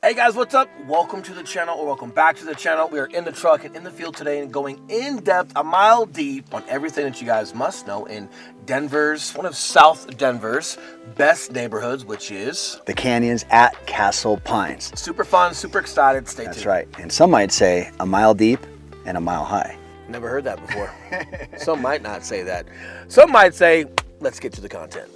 Hey guys, what's up? Welcome to the channel, or welcome back to the channel. We are in the truck and in the field today and going in depth, a mile deep on everything that you guys must know in Denver's, one of South Denver's best neighborhoods, which is the Canyons at Castle Pines. Super fun, super excited. Stay tuned. That's right. And some might say a mile deep and a mile high. Never heard that before. Some might not say that. Some might say, let's get to the content.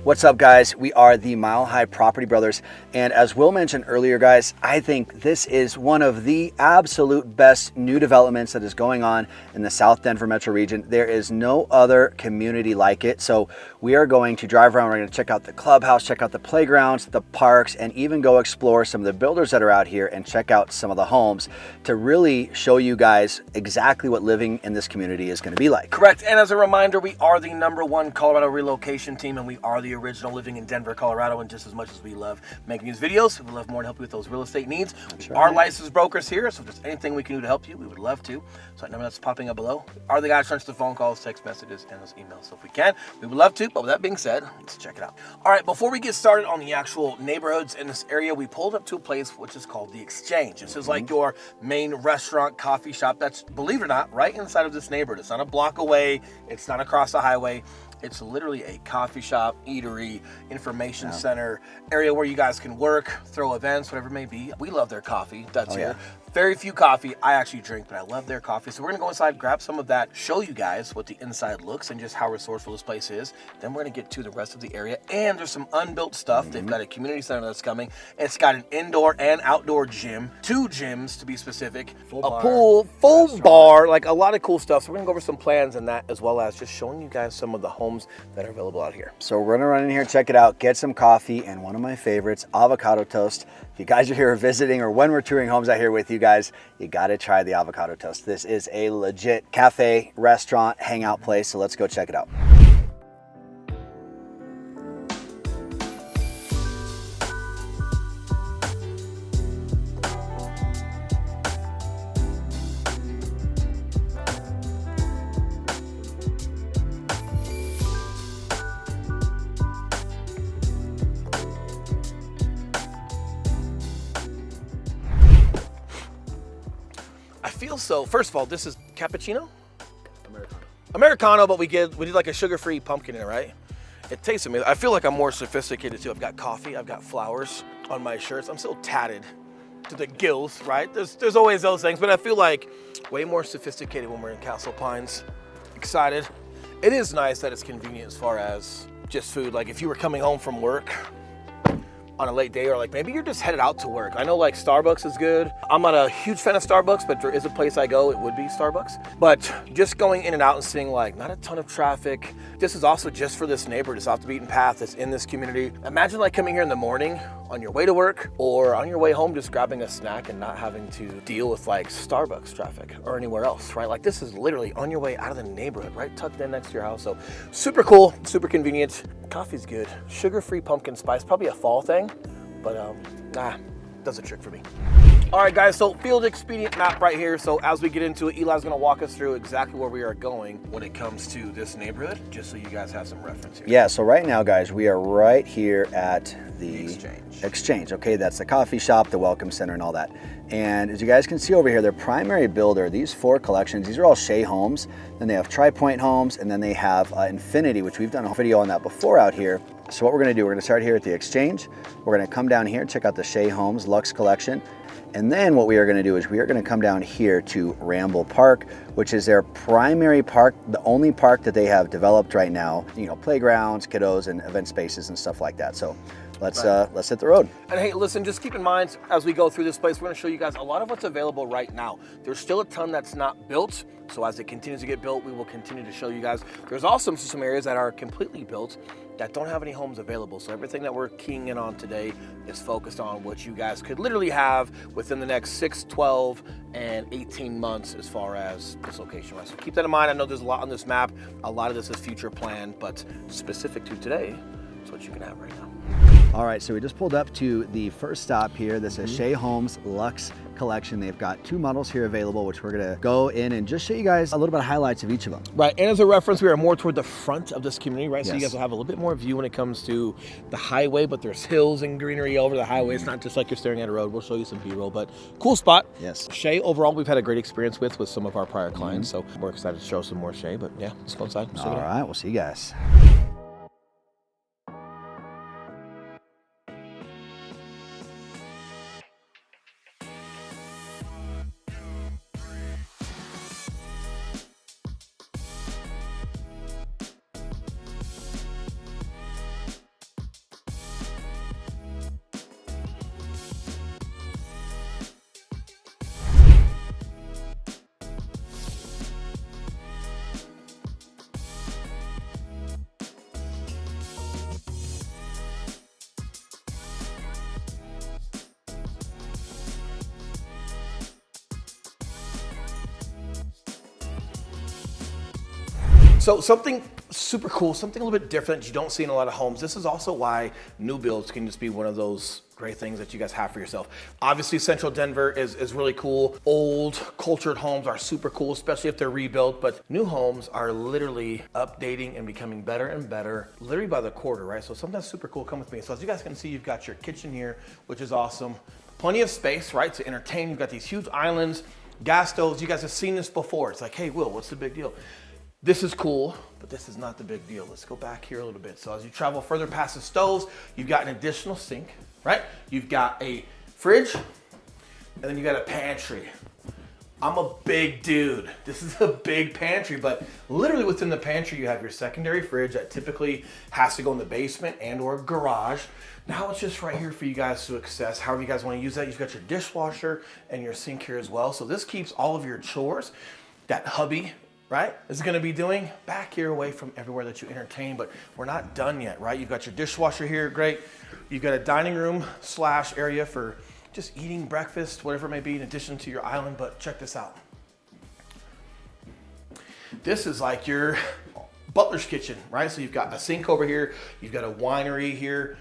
What's up, guys? We are the Mile High Property Brothers, and as Will mentioned earlier, guys, I think this is one of the absolute best new developments that is going on in the South Denver metro region. There is no other community like it. So we are going to drive around. We're going to check out the clubhouse, check out the playgrounds, the parks, and even go explore some of the builders that are out here and check out some of the homes to really show you guys exactly what living in this community is going to be like. Correct. And as a reminder, we are the #1 Colorado relocation team, and we are the original living in Denver, Colorado. And just as much as we love making these videos, we would love more to help you with those real estate needs. We are licensed brokers here, so if there's anything we can do to help you, we would love to. So that number that's popping up below are the guys who answer the phone calls, text messages, and those emails. So if we can, we would love to. But with that being said, let's check it out. All right, before we get started on the actual neighborhoods in this area, we pulled up to a place which is called the Exchange. This is like your main restaurant, coffee shop that's, believe it or not, right inside of this neighborhood. It's not a block away. It's not across the highway. It's literally a coffee shop, eatery, information center, area where you guys can work, throw events, whatever it may be. We love their coffee that's here. Very few coffee I actually drink, but I love their coffee. So we're gonna go inside, grab some of that, show you guys what the inside looks and just how resourceful this place is. Then we're gonna get to the rest of the area. And there's some unbuilt stuff. They've got a community center that's coming. It's got an indoor and outdoor gym, 2 gyms to be specific, a pool, full bar, like a lot of cool stuff. So we're gonna go over some plans and that, as well as just showing you guys some of the homes that are available out here. So we're gonna run in here, check it out, get some coffee, and one of my favorites, avocado toast. If you guys are here visiting or when we're touring homes out here with you guys, you gotta try the avocado toast. This is a legit cafe, restaurant, hangout place, so let's go check it out. So first of all, this is cappuccino? Americano, but we did like a sugar-free pumpkin in it, right? It tastes amazing. I feel like I'm more sophisticated too. I've got coffee, I've got flowers on my shirts. I'm still tatted to the gills, right? There's always those things, but I feel like way more sophisticated when we're in Castle Pines. Excited. It is nice that it's convenient as far as just food. Like if you were coming home from work on a late day, or like maybe you're just headed out to work. I know like Starbucks is good. I'm not a huge fan of Starbucks, but there is a place I go, it would be Starbucks. But just going in and out and seeing like not a ton of traffic. This is also just for this neighborhood. It's off the beaten path. It's in this community. Imagine like coming here in the morning on your way to work or on your way home, just grabbing a snack and not having to deal with like Starbucks traffic or anywhere else, right? Like this is literally on your way out of the neighborhood, right? Tucked in next to your house. So super cool, super convenient. Coffee's good. Sugar-free pumpkin spice, probably a fall thing, but does a trick for me. All right, guys, so field expedient map right here. So as we get into it, Eli's gonna walk us through exactly where we are going when it comes to this neighborhood, just so you guys have some reference here. Yeah, so right now, guys, we are right here at the Exchange. Okay, that's the coffee shop, the welcome center, and all that. And as you guys can see over here, their primary builder, these 4 collections, these are all Shea homes. Then they have Tri-Point homes, and then they have Infinity, which we've done a video on that before out here. So what we're gonna do, we're gonna start here at the Exchange. We're gonna come down here, check out the Shea Homes Luxe Collection. And then what we are gonna do is we are gonna come down here to Ramble Park, which is their primary park, the only park that they have developed right now. You know, playgrounds, kiddos, and event spaces and stuff like that. So let's hit the road. And hey, listen, just keep in mind as we go through this place, we're gonna show you guys a lot of what's available right now. There's still a ton that's not built. So as it continues to get built, we will continue to show you guys. There's also some areas that are completely built that don't have any homes available. So everything that we're keying in on today is focused on what you guys could literally have within the next 6, 12, and 18 months as far as this location, right? So keep that in mind. I know there's a lot on this map. A lot of this is future planned, but specific to today is what you can have right now. All right, so we just pulled up to the first stop here. This is Shea Homes Luxe collection. They've got 2 models here available, which we're gonna go in and just show you guys a little bit of highlights of each of them. Right, and as a reference, we are more toward the front of this community, right? So you Yes. guys will have a little bit more view when it comes to the highway, but there's hills and greenery over the highway. It's not just like you're staring at a road. We'll show you some B-roll, but cool spot. Yes. Shea, overall, we've had a great experience with some of our prior clients, so we're excited to show some more Shea, but yeah, let's go inside. All right, we'll see you guys. So something super cool, something a little bit different you don't see in a lot of homes. This is also why new builds can just be one of those great things that you guys have for yourself. Obviously, Central Denver is really cool. Old, cultured homes are super cool, especially if they're rebuilt, but new homes are literally updating and becoming better and better, literally by the quarter, right? So something that's super cool, come with me. So as you guys can see, you've got your kitchen here, which is awesome. Plenty of space, right, to entertain. You've got these huge islands, gas stoves. You guys have seen this before. It's like, hey, Will, what's the big deal? This is cool, but this is not the big deal. Let's go back here a little bit. So as you travel further past the stoves, you've got an additional sink, right? You've got a fridge, and then you got a pantry. I'm a big dude. This is a big pantry, but literally within the pantry, you have your secondary fridge that typically has to go in the basement and or garage. Now it's just right here for you guys to access. However you guys want to use that. You've got your dishwasher and your sink here as well. So this keeps all of your chores, that hubby, right, is gonna be doing back here away from everywhere that you entertain, but we're not done yet, right? You've got your dishwasher here, great. You've got a dining room / area for just eating breakfast, whatever it may be, in addition to your island, but check this out. This is like your butler's kitchen, right? So you've got a sink over here, you've got a winery here,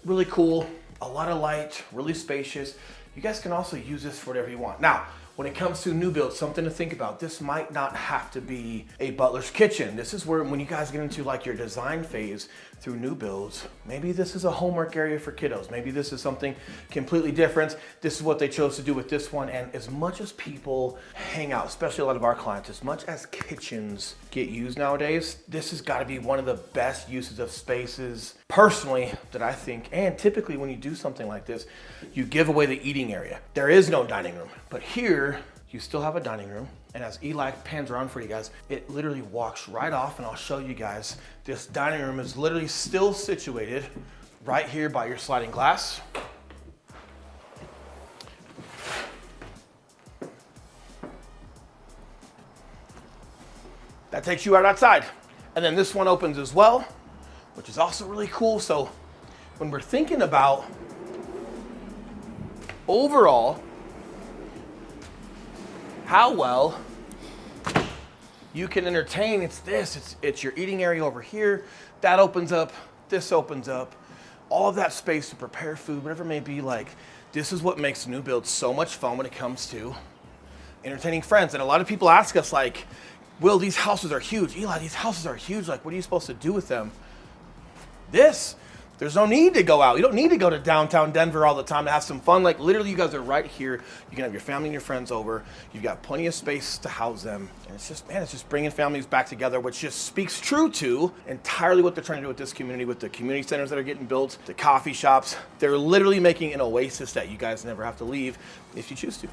really cool, a lot of light, really spacious. You guys can also use this for whatever you want. Now, when it comes to new builds, something to think about. This might not have to be a butler's kitchen. This is where, when you guys get into like your design phase through new builds, maybe this is a homework area for kiddos. Maybe this is something completely different. This is what they chose to do with this one. And as much as people hang out, especially a lot of our clients, as much as kitchens get used nowadays, this has got to be one of the best uses of spaces, personally, that I think. And typically when you do something like this, you give away the eating area. There is no dining room, but here, you still have a dining room, and as Eli pans around for you guys, it literally walks right off, and I'll show you guys. This dining room is literally still situated right here by your sliding glass. That takes you right outside. And then this one opens as well, which is also really cool. So when we're thinking about overall, how well you can entertain, it's your eating area over here. That opens up, this opens up. All of that space to prepare food, whatever it may be. Like, this is what makes new builds so much fun when it comes to entertaining friends. And a lot of people ask us like, Will, these houses are huge. Eli, these houses are huge. Like, what are you supposed to do with them? There's no need to go out. You don't need to go to downtown Denver all the time to have some fun. Like, literally, you guys are right here. You can have your family and your friends over. You've got plenty of space to house them. And it's just, man, it's just bringing families back together, which just speaks true to entirely what they're trying to do with this community, with the community centers that are getting built, the coffee shops. They're literally making an oasis that you guys never have to leave if you choose to.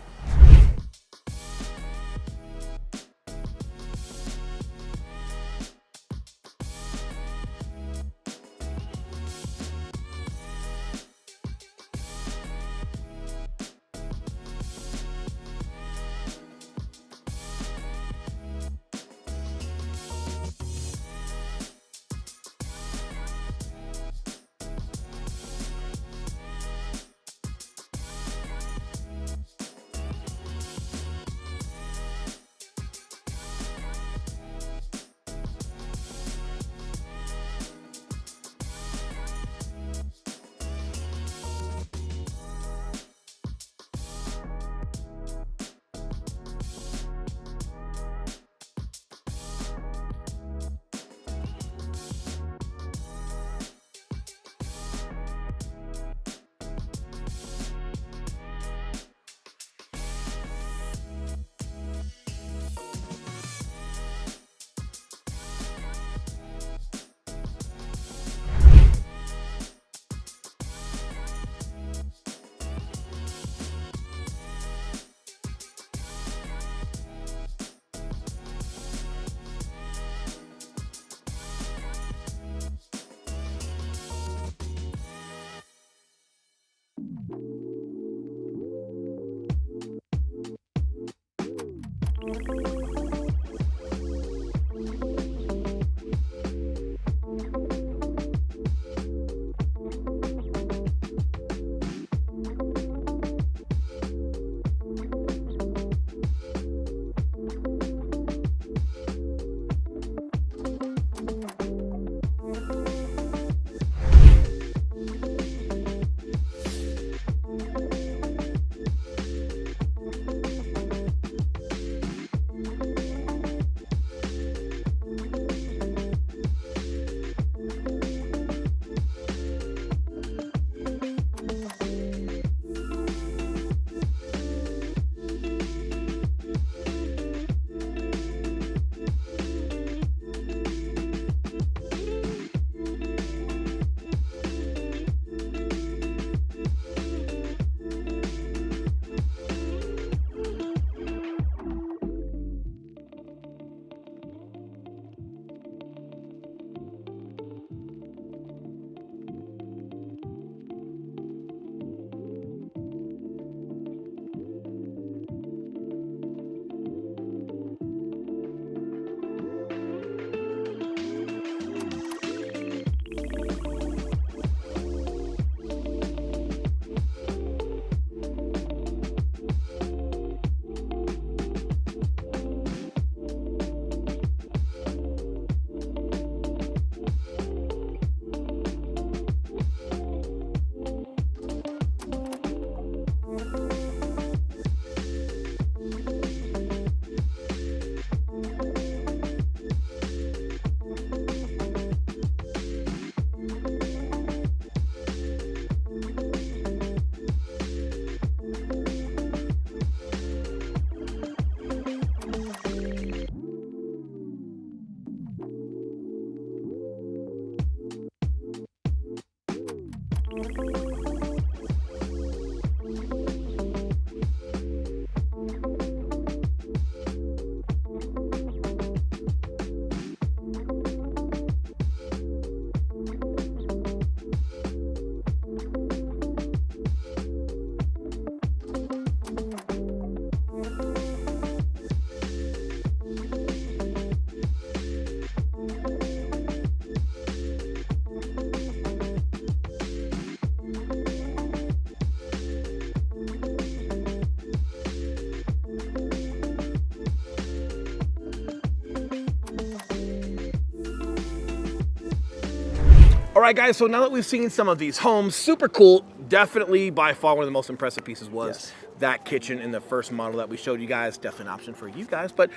right, guys, so now that we've seen some of these homes, super cool. Definitely by far one of the most impressive pieces was that kitchen in the first model that we showed you guys. Definitely an option for you guys. But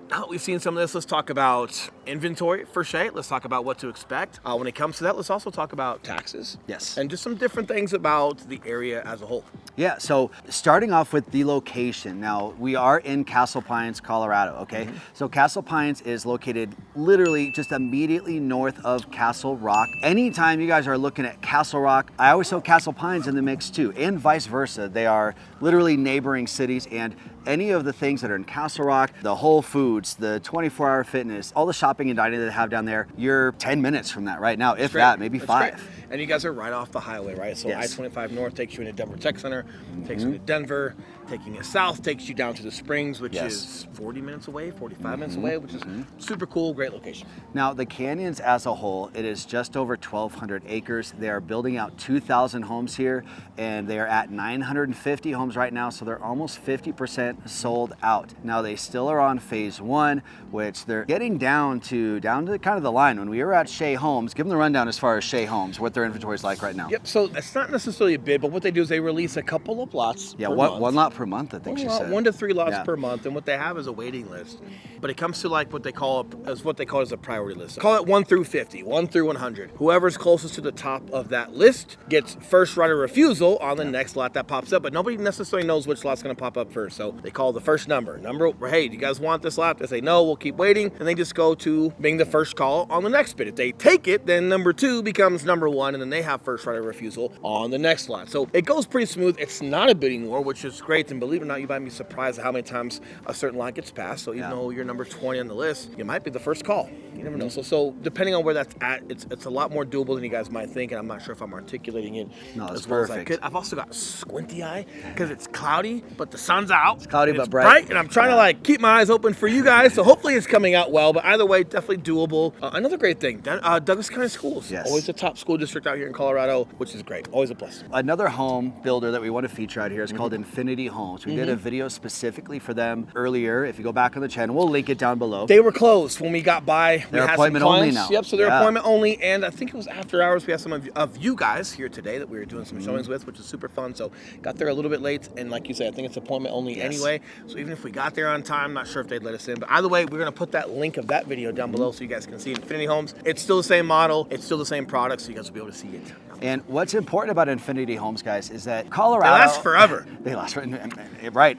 now that we've seen some of this, let's talk about inventory for Shea. Let's talk about what to expect. When it comes to that, let's also talk about taxes. Yes. And just some different things about the area as a whole. Yeah, so starting off with the location. Now, we are in Castle Pines, Colorado, okay? So Castle Pines is located literally just immediately north of Castle Rock. Anytime you guys are looking at Castle Rock, I always throw Castle Pines in the mix too, and vice versa. They are literally neighboring cities, and any of the things that are in Castle Rock, the Whole Foods, the 24-hour fitness, all the shopping and dining that they have down there, you're 10 minutes from that right now, if that, maybe 5. And you guys are right off the highway, right? So I-25 North takes you into Denver Tech Center, takes you to Denver, taking it south takes you down to the Springs, which is 40 minutes away, 45 minutes away, which is super cool, great location. Now, the canyons as a whole, it is just over 1,200 acres. They are building out 2,000 homes here, and they are at 950 homes right now, so they're almost 50% sold out. Now, they still are on phase 1, which they're getting down to kind of the line. When we were at Shea Homes, give them the rundown as far as Shea Homes, what their inventory is like right now. Yep, so it's not necessarily a bid, but what they do is they release a couple of lots per month. One lot per month, I think she said. 1 to 3 lots per month, and what they have is a waiting list. But it comes to like what they call as a priority list. Call it 1 through 50, 1 through 100. Whoever's closest to the top of that list gets first right of refusal on the next lot that pops up, but nobody necessarily knows which lot's gonna pop up first. So they call the first number, hey, do you guys want this lot? They say no, we'll keep waiting, and they just go to being the first call on the next bid. If they take it, then number 2 becomes number 1, and then they have first right of refusal on the next lot. So it goes pretty smooth. It's not a bidding war, which is great, and believe it or not, you might be surprised at how many times a certain lot gets passed. So even though you're number 20 on the list, you might be the first call. You never know. So depending on where that's at, it's a lot more doable than you guys might think, and I'm not sure if I'm articulating it as well as I could. I've also got squinty eye because it's cloudy, but the sun's out. It's cloudy but bright, and I'm trying to like keep my eyes open for you guys. So hopefully it's coming out well. But either way, definitely doable. Another great thing, Douglas County Schools, always the top school district out here in Colorado, which is great. Always a plus. Another home builder that we want to feature out here is called Infinity Homes. We did a video specifically for them earlier. If you go back on the channel, we'll link it down below. They were closed when we got by. They're appointment only now. Yep, so they're appointment only, and I think it was after hours. We had some of you guys here today that we were doing some showings with, which is super fun. So got there a little bit late, and like you said, I think it's appointment only anyway. So even if we got there on time, not sure if they'd let us in. But either way, we're gonna put that link of that video down below so you guys can see Infinity Homes. It's still the same model, it's still the same product, so you guys will be able to see it. And what's important about Infinity Homes, guys, is that Colorado... They last forever. They last forever, right.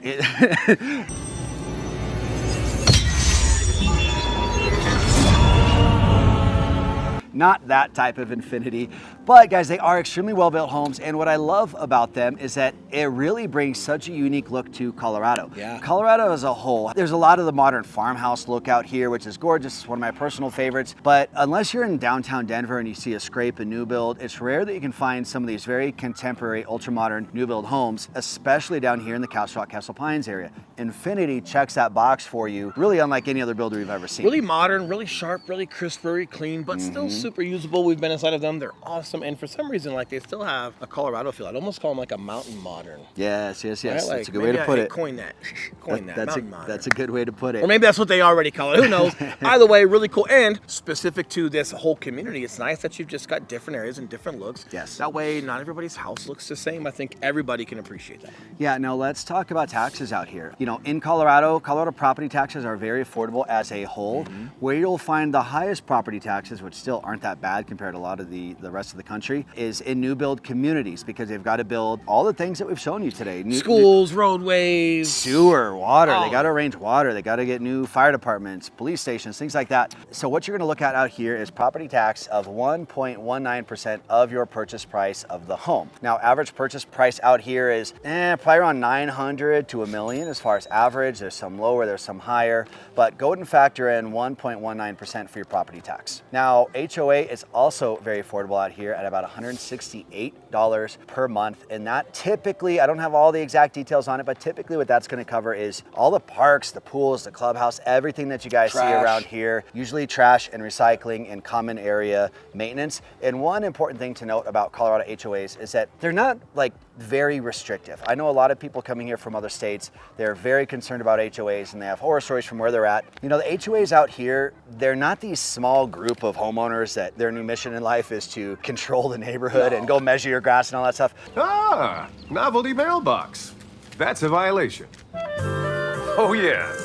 Not that type of infinity, but guys, they are extremely well-built homes, and what I love about them is that it really brings such a unique look to Colorado. Colorado as a whole, there's a lot of the modern farmhouse look out here, which is gorgeous. It's one of my personal favorites, but unless you're in downtown Denver and you see a scrape and new build, it's rare that you can find some of these very contemporary, ultra-modern new build homes, especially down here in the Castle Rock, Castle Pines area. Infinity checks that box for you, really unlike any other builder you've ever seen. Really modern, really sharp, really crisp, very clean, but still super usable. We've been inside of them. They're awesome, and for some reason, like, they still have a Colorado feel. I'd almost call them like a mountain modern. Yes. Right? That's a good way to put it. Coin that. That's a good way to put it. Or maybe that's what they already call it. Who knows? Either way, really cool. And specific to this whole community, it's nice that you've just got different areas and different looks. Yes. That way, not everybody's house looks the same. I think everybody can appreciate that. Yeah, now let's talk about taxes out here. You know, in Colorado property taxes are very affordable as a whole. Where you'll find the highest property taxes, which still aren't that bad compared to a lot of the rest of the country, is in new build communities, because they've got to build all the things that we've shown you today. Schools, roadways, sewer, water. They got to arrange water. They got to get new fire departments, police stations, things like that. So what you're going to look at out here is property tax of 1.19% of your purchase price of the home. Now, average purchase price out here is probably around 900 to $1 million as far as average. There's some lower, there's some higher, but go ahead and factor in 1.19% for your property tax. Now, HOA is also very affordable out here at about $168 per month, and that typically, I don't have all the exact details on it, but typically what that's going to cover is all the parks, the pools, the clubhouse, everything that you guys see around here, usually trash and recycling and common area maintenance. And one important thing to note about Colorado HOAs is that they're not like very restrictive. I know a lot of people coming here from other states, they're very concerned about HOAs and they have horror stories from where they're at. You know, the HOAs out here, they're not these small group of homeowners that their new mission in life is to control the neighborhood and go measure your grass and all that stuff. Ah, novelty mailbox. That's a violation. Oh yeah,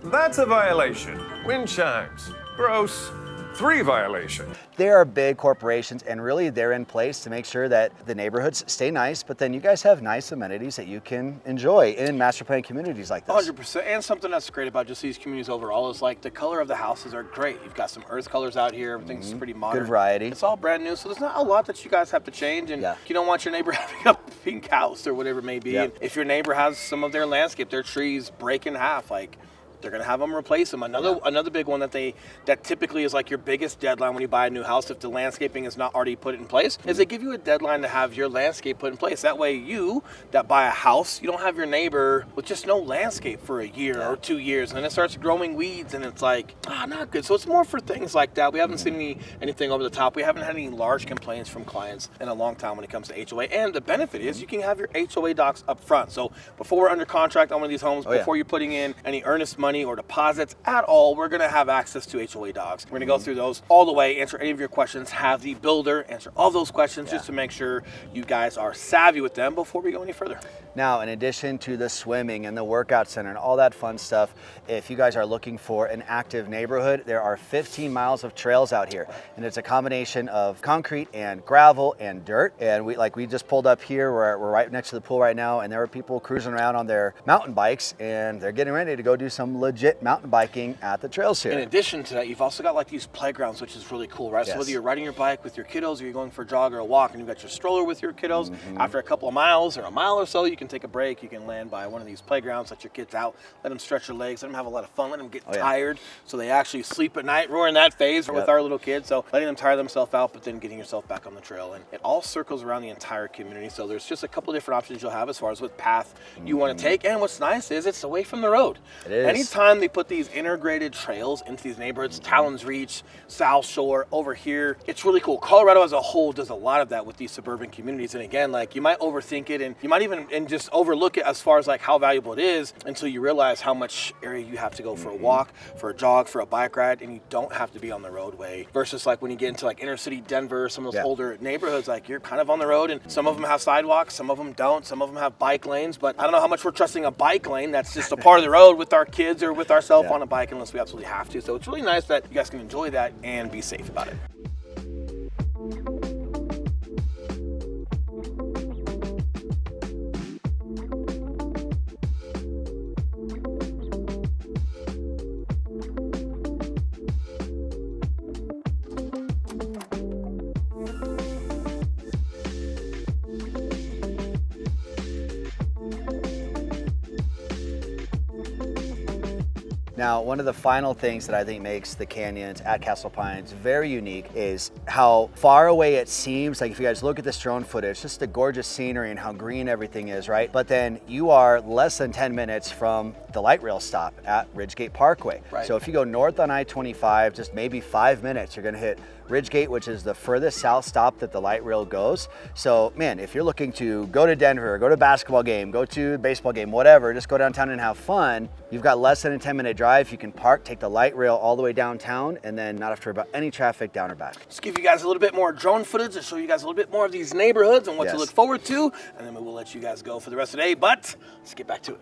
that's a violation. Wind chimes. Gross. 3 violation. They are big corporations and really they're in place to make sure that the neighborhoods stay nice, but then you guys have nice amenities that you can enjoy in master plan communities like this. 100%. And something that's great about just these communities overall is like the color of the houses are great. You've got some earth colors out here. Everything's pretty modern. Good variety. It's all brand new, so there's not a lot that you guys have to change. And you don't want your neighbor having a pink house or whatever it may be. And if your neighbor has some of their landscape, their trees break in half, like they're gonna have them replace them. Another big one that typically is like your biggest deadline when you buy a new house, if the landscaping is not already put in place, is they give you a deadline to have your landscape put in place. That way you that buy a house, you don't have your neighbor with just no landscape for a year or 2 years, and then it starts growing weeds and it's like, not good. So it's more for things like that. We haven't seen anything over the top. We haven't had any large complaints from clients in a long time when it comes to HOA. And the benefit is you can have your HOA docs up front. So before we're under contract on one of these homes, before you're putting in any earnest money or deposits at all, we're going to have access to HOA docs. We're going to go through those all the way, answer any of your questions, have the builder answer all those questions just to make sure you guys are savvy with them before we go any further. Now, in addition to the swimming and the workout center and all that fun stuff, if you guys are looking for an active neighborhood, there are 15 miles of trails out here. And it's a combination of concrete and gravel and dirt. And we just pulled up here, we're right next to the pool right now, and there are people cruising around on their mountain bikes and they're getting ready to go do some legit mountain biking at the trails here. In addition to that, you've also got like these playgrounds, which is really cool, right? So whether you're riding your bike with your kiddos or you're going for a jog or a walk and you've got your stroller with your kiddos, after a couple of miles or a mile or so, you can take a break. You can land by one of these playgrounds, let your kids out, let them stretch their legs, let them have a lot of fun, let them get tired so they actually sleep at night. We're in that phase with our little kids, so letting them tire themselves out, but then getting yourself back on the trail. And it all circles around the entire community. So there's just a couple different options you'll have as far as what path you want to take. And what's nice is it's away from the road. It is. Anytime they put these integrated trails into these neighborhoods, Talons Reach, South Shore, over here, it's really cool. Colorado as a whole does a lot of that with these suburban communities. And again, like you might overthink it and you might even just overlook it as far as like how valuable it is until you realize how much area you have to go for a walk, for a jog, for a bike ride, and you don't have to be on the roadway. Versus like when you get into like inner city Denver, some of those older neighborhoods, like you're kind of on the road and some of them have sidewalks, some of them don't, some of them have bike lanes, but I don't know how much we're trusting a bike lane that's just a part of the road with our kids or with ourselves on a bike unless we absolutely have to. So it's really nice that you guys can enjoy that and be safe about it. Now, one of the final things that I think makes the canyons at Castle Pines very unique is how far away it seems. Like if you guys look at this drone footage, just the gorgeous scenery and how green everything is, right? But then you are less than 10 minutes from the light rail stop at Ridgegate Parkway. Right. So if you go north on I-25, just maybe 5 minutes, you're gonna hit Ridgegate, which is the furthest south stop that the light rail goes. So man, if you're looking to go to Denver, go to a basketball game, go to a baseball game, whatever, just go downtown and have fun, you've got less than a 10-minute drive. You can park, take the light rail all the way downtown, and then not have to worry about any traffic down or back. Just give you guys a little bit more drone footage to show you guys a little bit more of these neighborhoods and what to look forward to, and then we will let you guys go for the rest of the day, but let's get back to it.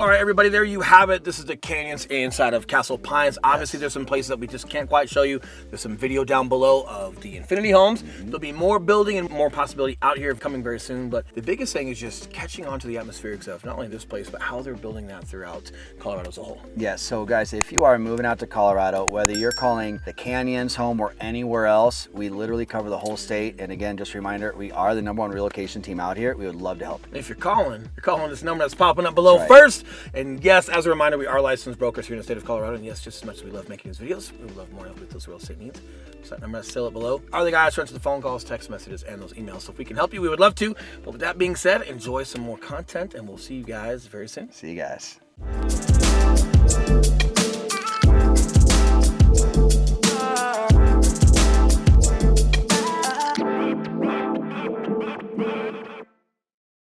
All right, everybody, there you have it. This is the canyons inside of Castle Pines. Obviously, there's some places that we just can't quite show you. There's some video down below of the infinity homes. There'll be more building and more possibility out here coming very soon. But the biggest thing is just catching on to the atmospherics of not only this place, but how they're building that throughout Colorado as a whole. Yes, so guys, if you are moving out to Colorado, whether you're calling the canyons home or anywhere else, we literally cover the whole state. And again, just a reminder, we are the #1 relocation team out here. We would love to help. If you're calling this number that's popping up below That's right. first. And yes, as a reminder, we are licensed brokers here in the state of Colorado. And yes, just as much as we love making these videos, we would love more help with those real estate needs. So that number that's still up below. Are the guys to answer the phone calls, text messages, and those emails. So if we can help you, we would love to. But with that being said, enjoy some more content, and we'll see you guys very soon. See you guys.